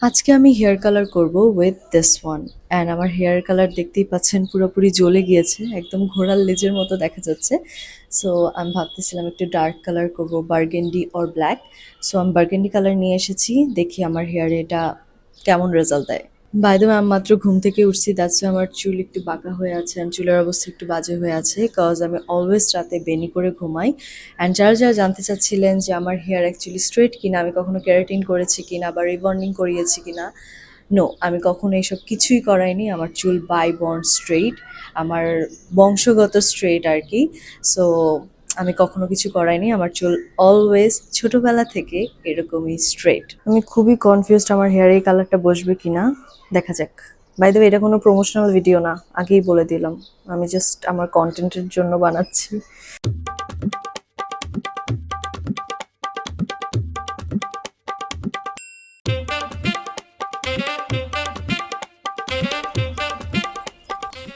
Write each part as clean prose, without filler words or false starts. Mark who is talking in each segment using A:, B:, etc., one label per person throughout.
A: আজকে আমি hair colour করব উইথ দিস ওয়ান অ্যান্ড আমার হেয়ার কালার দেখতেই পাচ্ছেন পুরোপুরি জ্বলে গিয়েছে, একদম ঘোড়ার লেজের মতো দেখা যাচ্ছে। সো আমি ভাবতেছিলাম একটু ডার্ক কালার করব, বার্গেন্ডি অর ব্ল্যাক। সো আমি বার্গেন্ডি কালার নিয়ে এসেছি, দেখি আমার হেয়ারে এটা কেমন রেজাল্ট দেয়। বাই দ্য ওয়ে আমি মাত্র ঘুম থেকে উঠছি, দ্যাটস আমার চুল একটু বাঁকা হয়ে আছে অ্যান্ড চুলের অবস্থা একটু বাজে হয়ে আছে, কজ আমি অলওয়েজ রাতে বেনি করে ঘুমাই। অ্যান্ড যারা যারা জানতে চাচ্ছিলেন যে আমার হেয়ার অ্যাকচুয়ালি স্ট্রেট কিনা, আমি কখনো কেরাটিন করেছি কিনা বা রিবন্ডিং করিয়েছি কিনা, নো, আমি কখনো এইসব কিছুই করাইনি। আমার চুল বাই বর্ন স্ট্রেইট, আমার বংশগত স্ট্রেইট আর কি। সো আমি কখনো কিছু করাইনি, আমার চুল অলওয়েজ ছোটবেলা থেকে এরকমই স্ট্রেট। আমি খুবই কনফিউজড আমার হেয়ার এই কালারটা বসবে কিনা, দেখা যাক। বাই দ্য ওয়ে এটা কোনো প্রমোশনাল ভিডিও না, আগেই বলে দিলাম, আমি জাস্ট আমার কন্টেন্টের জন্য বানাচ্ছি।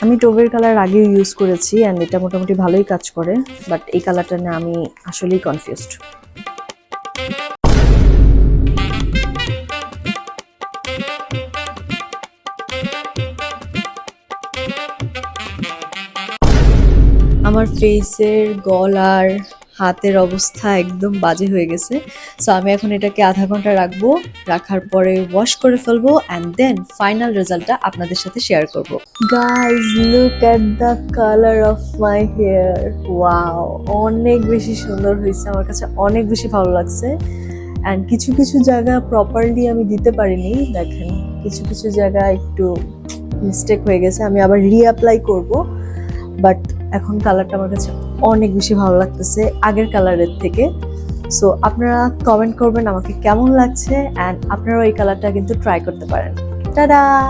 A: আমি টোবের কালার আগেও ইউজ করেছি অ্যান্ড এটা মোটামুটি ভালোই কাজ করে, বাট এই কালারটা না আমি আসলেই কনফিউজড। আমার ফেসের, গলার, হাতের অবস্থা একদম বাজে হয়ে গেছে। সো আমি এখন এটাকে আধা ঘন্টা রাখবো, রাখার পরে ওয়াশ করে ফেলবো অ্যান্ড দেন ফাইনাল রেজাল্টটা আপনাদের সাথে শেয়ার করব। Guys look at the colour of my hair, wow, অনেক বেশি সুন্দর হয়েছে, আমার কাছে অনেক বেশি ভালো লাগছে। অ্যান্ড কিছু কিছু জায়গা প্রপারলি আমি দিতে পারিনি, দেখেন কিছু কিছু জায়গা একটু মিস্টেক হয়ে গেছে, আমি আবার রিঅ্যাপ্লাই করব। বাট এখন কালারটা আমার কাছে অনেক বেশি ভালো লাগতেছে আগের কালারের থেকে। সো আপনারা কমেন্ট করবেন আমাকে কেমন লাগছে অ্যান্ড আপনারাও এই কালারটা কিন্তু ট্রাই করতে পারেন। টাটা।